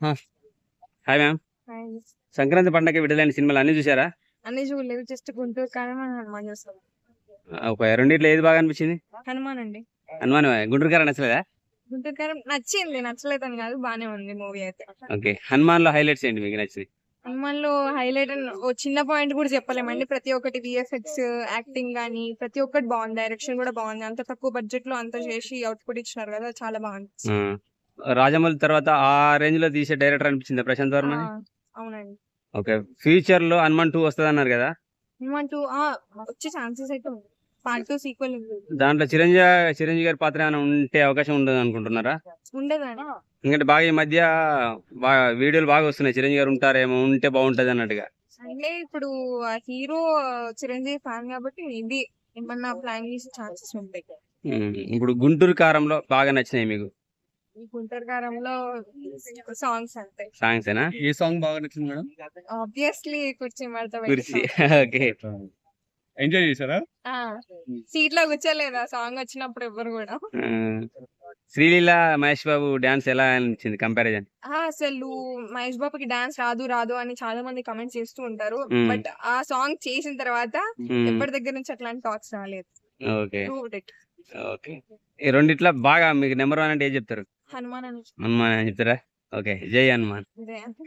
ఆ, hi ma'am. Hi. Sankranti పండగకి విడుదలైన సినిమాలు అన్ని చూసారా? అన్ని చూడలేదు. జస్ట్ గుంటూరు కారం అని హనుమాన్ చూస్తాం. ఒక రెండిట్లో ఏది బాగా అనిపించింది? హనుమాన్ అండి. హనుమాన్. గుంటూరు కారం నచ్చలేదా? గుంటూరు కారం నచ్చింది, నచ్చలేదని కాదు, బానే ఉంది మూవీ అయితే. ఓకే, హనుమాన్ లో హైలైట్స్ ఏంటి మీకు నచ్చింది? హనుమాన్ లో హైలైట్ ఓ చిన్న పాయింట్ కూడా చెప్పలేమండి. ప్రతి ఒక్కటి విఎఫ్ఎక్స్, యాక్టింగ్ గానీ ప్రతి ఒక్కటి బాగుంది. డైరెక్షన్ కూడా బాగుంది. అంత తక్కువ బడ్జెట్ లో అంత చేసి అవుట్పుట్ ఇచ్చినారు కదా, చాలా బాగుంది. ఆ, రాజమౌళి తర్వాత ఆ రేంజ్ లో తీసే డైరెక్టర్ అనిపించింది ప్రశాంత్ ఆ, వర్మని. అవునండి. ఓకే, ఫ్యూచర్ లో హనుమాన్ 2 వస్తుంది అన్నారు కదా, హనుమాన్ 2 వచ్చే ఛాన్సెస్ అయితే ఉంది. పార్ట్ 2 సీక్వెల్ ఉంది. దాంట్లో చిరంజీవి గారి పాత్ర ఏమైనా ఉంటే అవకాశం ఉండదు అనుకుంటున్నారా? ఉండదండి. ఎందుకంటే బాగా ఈ మధ్య బాగా వీడియోలు బాగా వస్తున్నాయి, చిరంజీవి గారు ఉంటారేమో, ఉంటే బాగుంటది అన్నట్టుగా. అంటే ఇప్పుడు హీరో చిరంజీవి ఫ్యాన్ కాబట్టి ఇది ఏమన్నా ప్లాన్ చేసే ఛాన్సెస్ ఉంటాయి. ఇప్పుడు గుంటూరు కారంలో బాగా నచ్చినాయి మీకు ఈ గుంటూరు కారంలో సాంగ్స్ అంతే. సాంగ్స్ ఏనా? ఏ సాంగ్ బాగా నచ్చింది మేడం? ఆబ్వియస్లీ కుర్చీ మడత కుర్చీ. ఓకే. ఎంజాయ్ చేశారా? సీట్ లో కూర్చోలేదు ఆ సాంగ్ వచ్చినప్పుడు ఎవరు కూడా. ఆ, శ్రీలీల మహేష్ బాబు డాన్స్ ఎలా అనిపించింది కంపారిజన్? అసలు మహేష్ బాబుకి డాన్స్ రాదు రాదు అని చాలా మంది కమెంట్స్ చేస్తూ ఉంటారు. మ్మ్. బట్ ఆ సాంగ్ చేసిన తర్వాత మ్మ్. ఎవరి దగ్గర నుంచి అట్లాంటి టాక్స్ రాలేదు. ఓకే. Proved it. ఓకే, ఈ రెండిట్లో బాగా మీకు నెంబర్ 1 అంటే ఏం చెప్తారు? హనుమాన్ అని హనుమాన్ అని చెప్తారా? ఓకే, జై హనుమాన్. ఇదే. థ్యాంక్